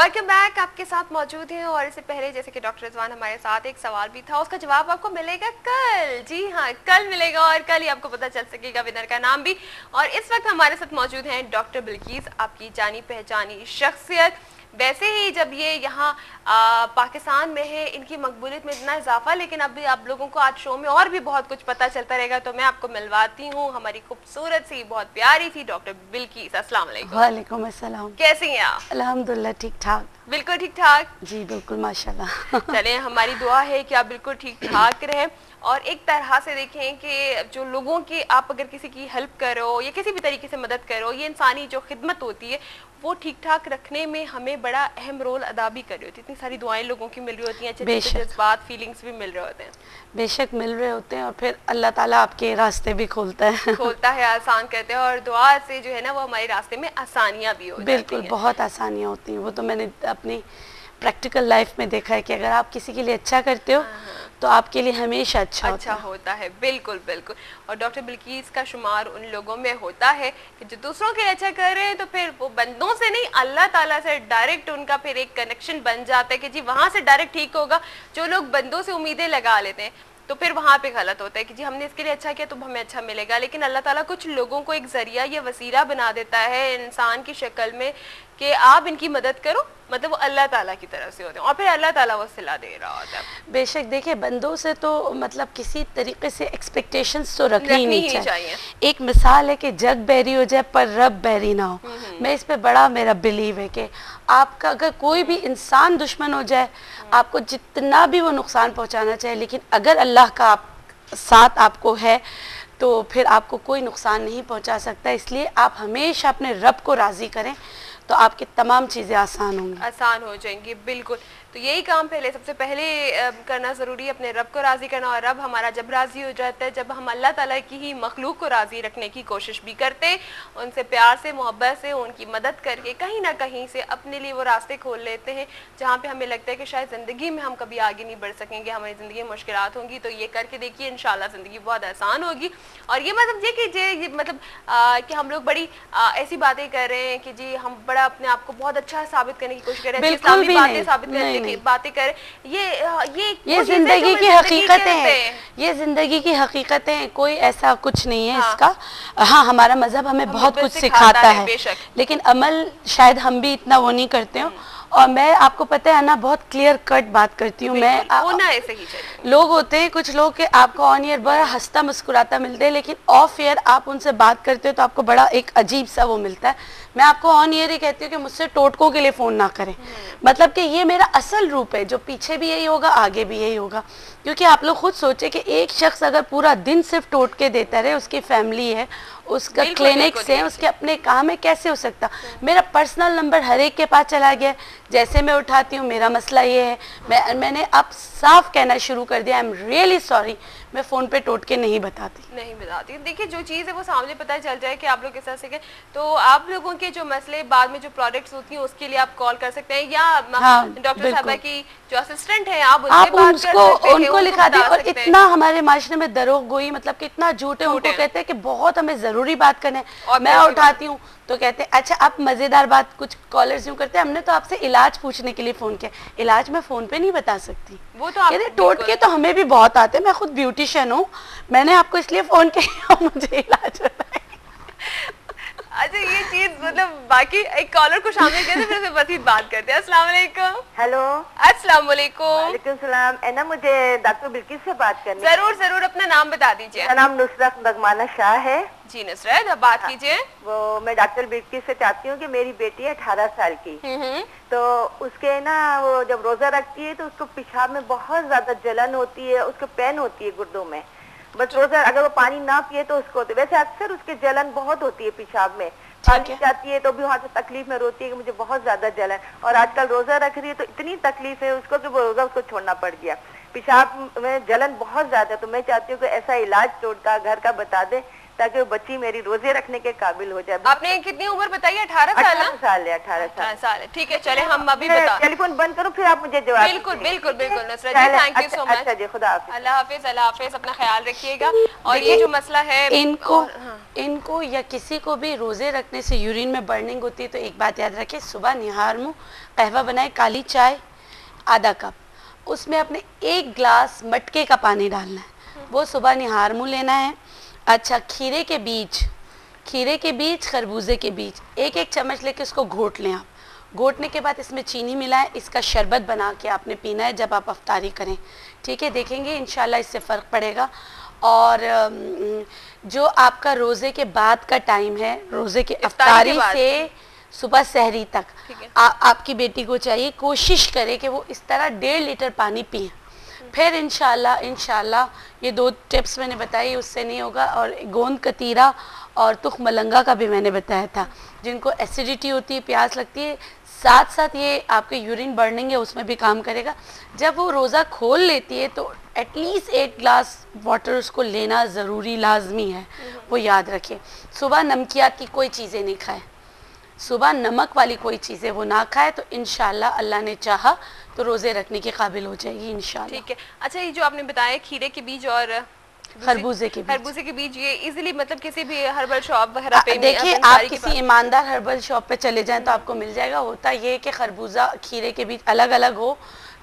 Welcome back. आपके साथ मौजूद हैं और इससे पहले जैसे कि डॉक्टर रिजवान हमारे साथ, एक सवाल भी था, उसका जवाब आपको मिलेगा कल। जी हाँ, कल मिलेगा और कल ही आपको पता चल सकेगा विनर का नाम भी। और इस वक्त हमारे साथ मौजूद हैं डॉक्टर बिल्किस, आपकी जानी पहचानी शख्सियत। वैसे ही जब ये यहाँ पाकिस्तान में है, इनकी मकबूलियत में इतना इजाफा, लेकिन अभी आप लोगों को आज शो में और भी बहुत कुछ पता चलता रहेगा। तो मैं आपको मिलवाती हूँ हमारी खूबसूरत सी, बहुत प्यारी सी डॉक्टर बिल्किस। अस्सलाम वालेकुम। वालेकुम अस्सलाम। कैसी हैं आप? अल्हम्दुलिल्लाह ठीक ठाक। बिल्कुल ठीक ठाक? जी बिल्कुल माशाल्लाह। चलें, हमारी दुआ है कि आप बिल्कुल ठीक ठाक रहें। और एक तरह से देखें कि जो लोगों की, आप अगर किसी की हेल्प करो या किसी भी तरीके से मदद करो, ये इंसानी जो खिदमत होती है वो ठीक ठाक रखने में हमें बड़ा अहम रोल अदा भी कर रही होती है। इतनी सारी दुआएं लोगों की मिल रही होती हैं, अच्छे अच्छे जज्बात, फीलिंग्स भी मिल रहे होते हैं। बेशक मिल रहे होते हैं और फिर अल्लाह ताला आपके रास्ते भी खोलता है। खोलता है, आसान करते हैं, और दुआ से जो है ना वो हमारे रास्ते में आसानियां भी हो जाती हैं। बिल्कुल, बहुत आसानियां होती हैं। वो तो मैंने अपनी प्रैक्टिकल लाइफ में देखा है कि अगर आप किसी के लिए अच्छा करते हो तो आपके लिए हमेशा अच्छा होता है। बिल्कुल बिल्कुल। और डॉक्टर बिल्किस का शुमार उन लोगों में होता है कि जो दूसरों के लिए अच्छा कर रहे हैं, तो फिर वो बंदों से नहीं, अल्लाह ताला से डायरेक्ट उनका फिर एक कनेक्शन बन जाता है कि जी वहां से डायरेक्ट ठीक होगा। जो लोग बंदों से उम्मीदें लगा लेते हैं तो फिर वहाँ पे गलत होता है कि जी हमने इसके लिए अच्छा किया तो हमें अच्छा मिलेगा। लेकिन अल्लाह ताला कुछ लोगों को एक जरिया या वसीला बना देता है इंसान की शक्ल में कि आप इनकी मदद करो, मतलब वो अल्लाह ताला की तरफ से होते हैं और फिर अल्लाह ताला वो सिला दे रहा होता है। बेशक देखिए, बंदों से तो मतलब किसी तरीके से एक्सपेक्टेशंस तो रखनी नहीं चाहिए। एक मिसाल है कि जग बैरी हो जाए पर रब बैरी ना हो। मैं इस पे बड़ा मेरा बिलीव है कि आपका अगर कोई भी इंसान दुश्मन हो जाए, आपको जितना भी वो नुकसान पहुंचाना चाहे, लेकिन अगर अल्लाह का साथ आपको है तो फिर आपको कोई नुकसान नहीं पहुंचा सकता। इसलिए आप हमेशा अपने रब को राज़ी करें तो आपकी तमाम चीज़ें आसान होंगी, आसान हो जाएंगी। बिल्कुल। तो यही काम पहले, सबसे पहले करना ज़रूरी है, अपने रब को राज़ी करना। और रब हमारा जब राज़ी हो जाता है, जब हम अल्लाह ताला की ही मखलूक को राज़ी रखने की कोशिश भी करते, उनसे प्यार से, मोहब्बत से, उनकी मदद करके कहीं ना कहीं से अपने लिए वो रास्ते खोल लेते हैं जहाँ पे हमें लगता है कि शायद ज़िंदगी में हम कभी आगे नहीं बढ़ सकेंगे, हमारी ज़िंदगी में मुश्किलात होंगी। तो ये करके देखिए, इंशाल्लाह ज़िंदगी बहुत आसान होगी। और ये मतलब ये कीजिए, ये मतलब कि हम लोग बड़ी ऐसी बातें कर रहे हैं कि जी हम बड़ा अपने आप को बहुत अच्छा साबित करने की कोशिश कर रहे हैं, इस्लामी बातें साबित करने की बातें कर, ये जिंदगी की हकीकतें हैं, ये जिंदगी की हकीकतें हैं, कोई ऐसा कुछ नहीं है इसका। हाँ, हमारा मजहब हमें बहुत कुछ सिखाता है, लेकिन अमल शायद हम भी इतना वो नहीं करते हो। और मैं, आपको पता है ना, बहुत क्लियर कट बात करती हूँ मैं। ऐसे ही लोग होते हैं कुछ लोग के आपको ऑन ईयर बड़ा हंसता मुस्कुराता मिलते हैं, लेकिन ऑफ ईयर आप उनसे बात करते हो तो आपको बड़ा एक अजीब सा वो मिलता है। मैं आपको ऑन ईयर ही कहती हूँ कि मुझसे टोटकों के लिए फ़ोन ना करें। मतलब कि ये मेरा असल रूप है, जो पीछे भी यही होगा, आगे भी यही होगा। क्योंकि आप लोग खुद सोचे कि एक शख्स अगर पूरा दिन सिर्फ टोटके देता रहे, उसकी फैमिली है, उसका क्लिनिक्स है, उसके अपने काम है, कैसे हो सकता। मेरा पर्सनल नंबर हर एक के पास चला गया। जैसे मैं उठाती हूँ, मेरा मसला ये है, मैंने अब साफ कहना शुरू कर दिया, आई एम रियली सॉरी, मैं फ़ोन पे टोटके नहीं बताती। देखिए, जो चीज़ है वो सामने पता चल जाए कि आप लोग किस तरह से के, तो आप लोगों के जो मसले बाद में जो प्रोडक्ट्स होती हैं उसके लिए आप कॉल कर सकते हैं, या डॉक्टर साहबा की जो असिस्टेंट है आप उनसे बात कर सकते हैं, उनको लिखा दें। और इतना हमारे माशरे में दरोग गोई, मतलब कि इतना झूठ है, उनको कहते हैं कि बहुत हमें ज़रूरी बात करना है, और मैं उठाती हूँ तो कहते हैं अच्छा आप मज़ेदार बात। कुछ कॉलर्स यूँ करते हैं, हमने तो आपसे इलाज पूछने के लिए फ़ोन किया। इलाज मैं फ़ोन पे नहीं बता सकती, वो तो आप टोटके तो हमें भी बहुत आते हैं। मैं खुद ब्यूटिशियन हूँ, मैंने आपको इसलिए फ़ोन किया मुझे इलाज बताएं। अच्छा, ये चीज मतलब बाकी एक कॉलर को शामिल करते फिर से बस बात करते हैं। अस्सलाम वालेकुम। हेलो। अस्सलाम वालेकुम। वालेकुम सलाम। है ना, मुझे डॉक्टर बिल्किस से बात करनी। जरूर जरूर, अपना नाम बता दीजिए। मेरा नाम नुसरत नगमाना शाह है। जी नुसरत, अब बात कीजिए। वो मैं डॉक्टर बिल्किस से चाहती हूँ कि मेरी बेटी है 18 साल की, तो उसके ना वो जब रोजा रखती है तो उसको पेशाब में बहुत ज्यादा जलन होती है, उसको पेन होती है गुर्दों में। बस रोजा अगर वो पानी ना पिए तो उसको होती है। वैसे अक्सर उसके जलन बहुत होती है पेशाब में, पानी जाती है तो भी वहाँ से तकलीफ में रोती है कि मुझे बहुत ज्यादा जलन। और आजकल रोजा रख रही है तो इतनी तकलीफ है उसको कि वो रोजा उसको छोड़ना पड़ गया, पेशाब में जलन बहुत ज्यादा। तो मैं चाहती हूँ कि ऐसा इलाज टोटका घर का बता दे ताकि वो बच्ची मेरी रोजे रखने के काबिल हो जाए। आपने कितनी उम्र बताई? 18 साल? 18 साल है, 18 साल है। ठीक है, चले हम अभी बता, टेलीफोन बंद करो फिर आप मुझे जवाब। बिल्कुल बिल्कुल बिल्कुल नुसरत जी, थैंक यू सो मच। अच्छा जी, खुदा हाफिज। अल्लाह हाफिज, अल्लाह हाफिज, अपना ख्याल रखिएगा। और ये जो मसला है इनको या किसी को भी रोजे रखने से यूरिन में बर्निंग होती है तो एक बात याद रखें, सुबह निहार मुँह कहवा बनाए, काली चाय आधा कप, उसमें अपने 1 गिलास मटके का पानी डालना है, वो सुबह निहार मुँह लेना है। अच्छा, खीरे के बीज, खरबूजे के बीज 1-1 चम्मच लेके उसको घोट लें आप। घोटने के बाद इसमें चीनी मिलाएं, इसका शरबत बना के आपने पीना है जब आप अफ्तारी करें। ठीक है, देखेंगे इंशाल्लाह इससे फ़र्क पड़ेगा। और जो आपका रोज़े के बाद का टाइम है, रोज़े के अफ्तारी से सुबह सहरी तक, आपकी बेटी को चाहिए कोशिश करे कि वो इस तरह 1.5 लीटर पानी पिए। फिर इंशाल्लाह ये 2 टिप्स मैंने बताई, उससे नहीं होगा। और गोंद कतीरा और तुख मलंगा का भी मैंने बताया था, जिनको एसिडिटी होती है, प्यास लगती है, साथ साथ ये आपके यूरिन बर्निंग है उसमें भी काम करेगा। जब वो रोज़ा खोल लेती है तो एटलीस्ट 1 गिलास वाटर उसको लेना ज़रूरी लाजमी है, वो याद रखें। सुबह नमकियात की कोई चीज़ें नहीं खाए, सुबह नमक वाली कोई चीज़ें वो ना खाए, तो इंशाल्लाह अल्लाह ने चाहा तो रोज़े रखने के काबिल हो जाएगी इंशाल्लाह। ठीक है। अच्छा, ये जो आपने बताया खीरे के बीज और खरबूजे के बीज, ये इजीली मतलब किसी भी हर्बल शॉप वगैरह पे देखिए, आप किसी ईमानदार हर्बल शॉप पे चले जाएं तो आपको मिल जाएगा। होता ये कि खरबूजा खीरे के बीज अलग अलग हो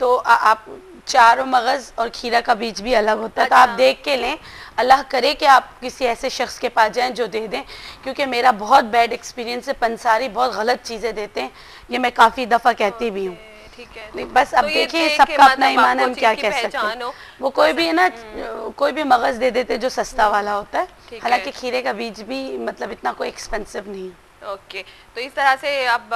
तो आप चारों मगज़ और खीरा का बीज भी अलग होता है। तो आप देख के लें, अल्लाह करे कि आप किसी ऐसे शख्स के पास जाएं जो दे दें, क्योंकि मेरा बहुत बैड एक्सपीरियंस है, पंसारी बहुत गलत चीज़ें देते हैं, ये मैं काफ़ी दफ़ा कहती भी हूँ। ठीक है, बस अब देखिए सबका अपना ईमान है, हम क्या कह सकते हैं। वो कोई भी है ना, कोई भी मगज़ दे देते जो सस्ता वाला होता है, हालांकि खीरे का बीज भी मतलब इतना कोई एक्सपेंसिव नहीं है। ओके, तो इस तरह से आप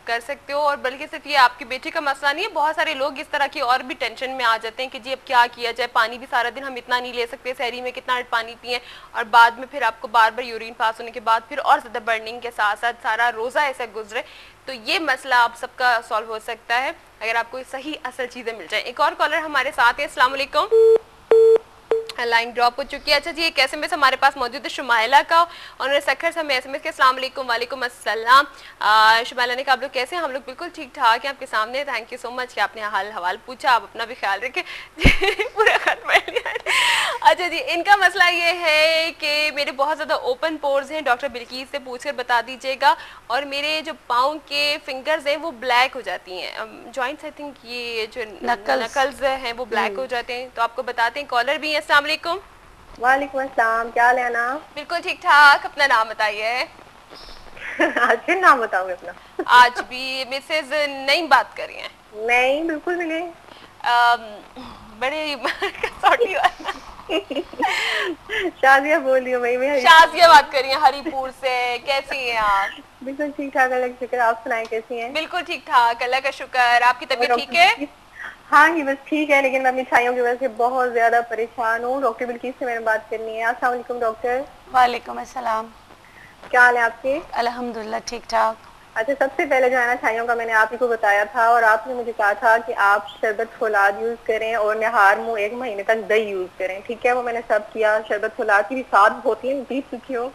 कर सकते हो। और बल्कि सिर्फ ये आपकी बेटी का मसला नहीं है, बहुत सारे लोग इस तरह की और भी टेंशन में आ जाते हैं कि जी अब क्या किया जाए, पानी भी सारा दिन हम इतना नहीं ले सकते, सहरी में कितना पानी पिए, और बाद में फिर आपको बार बार यूरिन पास होने के बाद फिर और ज़्यादा बर्निंग के साथ साथ सारा रोज़ा ऐसा गुजरे। तो ये मसला आप सबका सॉल्व हो सकता है अगर आपको सही असल चीज़ें मिल जाए। एक और कॉलर हमारे साथ है। अस्सलाम वालेकुम, लाइन ड्रॉप हो चुकी है। अच्छा जी, एक SMS हमारे पास मौजूद है शुमाइला का, और उन्होंने सखर से हमें SMS के अस्सलाम वालेकुम। वालेकुम अस्सलाम। शुमाइला ने कहा आप लोग कैसे हैं? हम लोग बिल्कुल ठीक ठाक हैं, आपके सामने। थैंक यू सो मच कि आपने हाल हवाल पूछा, आप अपना भी ख्याल रखें। पूरा खत पढ़ लिया। अच्छा जी, इनका मसला ये है कि मेरे बहुत ज़्यादा ओपन पोर्स हैं, डॉक्टर बिल्कीस से पूछ कर बता दीजिएगा, और मेरे जो पाँव के फिंगर्स हैं वो ब्लैक हो जाती हैं, जॉइंट्स आई थिंक ये जो नकल्स हैं वो ब्लैक हो जाते हैं। तो आपको बताते हैं, कॉलर भी है। अस्सलाम वालेकुम। वालेकुम अस्सलाम, क्या हाल है ना? बिल्कुल ठीक ठाक, अपना नाम बताइए। आज फिर नाम बताऊंगी अपना? आज भी मिसेज नहीं बात करी हैं? नहीं, बिल्कुल भी नहीं। बड़े कसौटी वाला शाजिया बोल रही हूँ मैं। शाजिया बात करी हैं हरीपुर से। कैसी हैं आप? बिल्कुल ठीक ठाक, अल्लाह का शुक्र। आप सुनाएं कैसी हैं? बिल्कुल ठीक ठाक, अल्लाह का शुक्र। आपकी तबीयत ठीक है? हाँ जी, बस ठीक है, लेकिन मैं अपनी छाइयों की वजह से बहुत ज्यादा परेशान हूँ। डॉक्टर बिल्कीस से मैंने बात करनी है। अस्सलाम वालेकुम डॉक्टर। वालेकुम अस्सलाम। क्या हाल है आपके? अल्हम्दुलिल्लाह ठीक ठाक। अच्छा, सबसे पहले जो है ना छाइयों का मैंने आप ही को बताया था, और आपने मुझे कहा था कि आप शरबत फौलाद यूज करें और निहार मुँह 1 महीने तक दही यूज करें। ठीक है, वो मैंने सब किया। शरबत फौलाद की भी 7 बोतलें पी चुकी हूँ,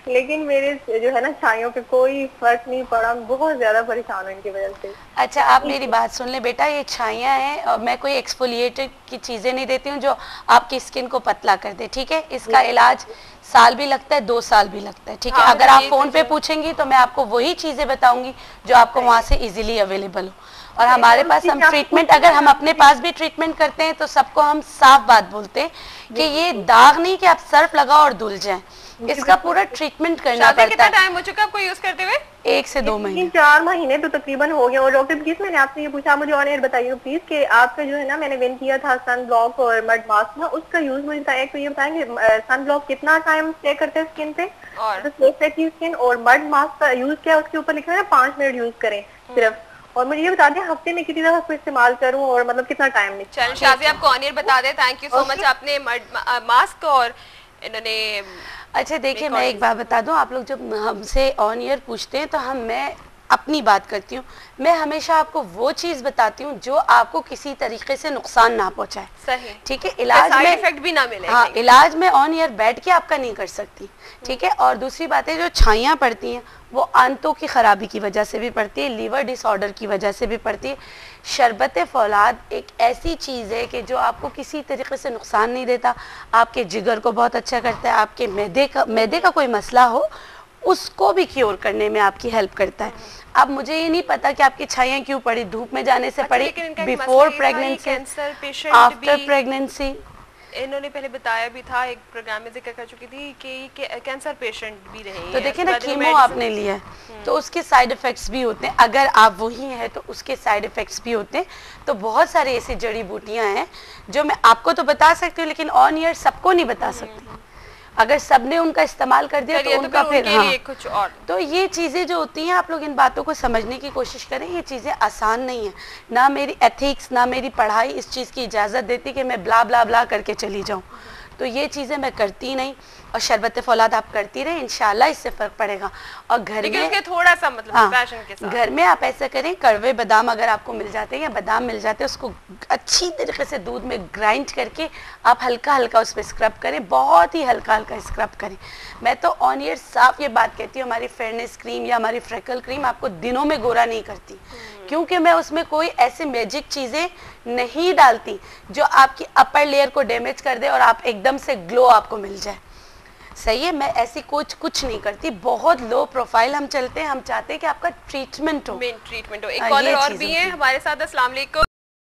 लेकिन मेरे जो है ना छाइयों पे कोई फर्क नहीं पड़ा। बहुत ज्यादा परेशान हूँ इनकी वजह से। अच्छा, आप मेरी बात सुन ले बेटा, ये छाइयाँ हैं और मैं कोई एक्सफोलिएटर की चीज़ें नहीं देती हूँ जो आपकी स्किन को पतला कर दे। ठीक है, इसका इलाज साल भी लगता है, 2 साल भी लगता है। ठीक है, अगर आप फोन पे पूछेंगी तो मैं आपको वही चीजें बताऊंगी जो आपको वहाँ से इजीली अवेलेबल हो। और हमारे पास हम ट्रीटमेंट, अगर हम अपने पास भी ट्रीटमेंट करते हैं तो सबको हम साफ बात बोलते हैं कि ये दाग नहीं कि आप सर्फ लगाओ और धुल जाएं, इसका पूरा ट्रीटमेंट करना पड़ता है। कितना टाइम हो चुका आपको यूज करते हुए? 1 से 2 महीने। 4 महीने तो तकरीबन हो गए। और डॉक्टर प्लीज मैंने आपसे ये पूछा, मुझे ऑन एयर बताइए प्लीज कि आपका जो है ना, मैंने विन किया था सन ब्लॉक और मड मास्क ना, उसका यूज मुझे बताया। तो ये बताएंगे सन ब्लॉक कितना टाइम स्टे करते हैं स्किन पे, स्किन, और मड मास्क का यूज क्या उसके ऊपर लिखा है ना 5 मिनट यूज करें सिर्फ। और मुझे ये बता दें हफ्ते में कितनी दफा इस्तेमाल करूं और मतलब कितना टाइम नहीं। चल शाज़िया आपको ऑन एयर बता दे। थैंक यू सो मच, आपने मास्क और इन्होंने। अच्छा देखिए, मैं एक बात बता दूं, आप लोग जब हमसे ऑन ईयर पूछते हैं तो मैं अपनी बात करती हूँ, मैं हमेशा आपको वो चीज़ बताती हूँ जो आपको किसी तरीके से नुकसान ना पहुँचाए। सही, ठीक है, इलाज में साइड इफेक्ट भी ना मिले। हाँ, इलाज में ऑन ईयर बैठ के आपका नहीं कर सकती। ठीक है, और दूसरी बात है जो छाइयाँ पड़ती हैं वो आंतों की खराबी की वजह से भी पड़ती है, लीवर डिसऑर्डर की वजह से भी पड़ती है। शरबत फौलाद एक ऐसी चीज़ है कि जो आपको किसी तरीके से नुकसान नहीं देता, आपके जिगर को बहुत अच्छा करता है, आपके मैदे का कोई मसला हो उसको भी क्योर करने में आपकी हेल्प करता है। अब मुझे ये नहीं पता कि आपकी छाइयाँ क्यों पड़ी, धूप में जाने से पड़ी, बिफोर प्रेगनेंसी, आफ्टर प्रेगनेंसी। इन्होंने पहले बताया भी था, एक प्रोग्राम में जिक्र कर चुकी थी कि कैंसर पेशेंट भी रहे हैं। तो देखिए ना, कीमो आपने लिया है तो उसके साइड इफेक्ट्स भी होते हैं, अगर आप वही हैं तो उसके साइड इफेक्ट्स भी होते हैं। तो बहुत सारे ऐसी जड़ी बूटियां हैं जो मैं आपको तो बता सकती हूँ लेकिन ऑन ईयर सबको नहीं बता सकती। अगर सबने उनका इस्तेमाल कर दिया तो उनका फिर हाँ, कुछ और। तो ये चीज़ें जो होती हैं आप लोग इन बातों को समझने की कोशिश करें। ये चीज़ें आसान नहीं है, ना मेरी एथिक्स ना मेरी पढ़ाई इस चीज़ की इजाज़त देती कि मैं ब्ला ब्ला ब्ला करके चली जाऊँ। तो ये चीज़ें मैं करती नहीं, और शरबत फौलाद आप करती रहे, इंशाल्लाह इससे फ़र्क पड़ेगा। और घर में उसके थोड़ा सा मतलब हाँ, पैशन के साथ घर में आप ऐसा करें, कड़वे बादाम अगर आपको मिल जाते हैं या बादाम मिल जाते हैं, उसको अच्छी तरीके से दूध में ग्राइंड करके आप हल्का हल्का उस पर स्क्रब करें, बहुत ही हल्का हल्का स्क्रब करें। मैं तो ऑन ईयर साफ ये बात कहती हूँ, हमारी फेयरनेस क्रीम या हमारी फ्रेकल क्रीम आपको दिनों में गोरा नहीं करती, क्योंकि मैं उसमें कोई ऐसे मैजिक चीज़ें नहीं डालती जो आपकी अपर लेयर को डैमेज कर दे और आप एकदम से ग्लो आपको मिल जाए। सही है, मैं ऐसी कुछ नहीं करती, बहुत लो प्रोफाइल हम चलते हैं। हम चाहते हैं कि आपका ट्रीटमेंट हो, मेन ट्रीटमेंट हो। एक कॉलर और भी है हमारे साथ। अस्सलाम वालेकुम।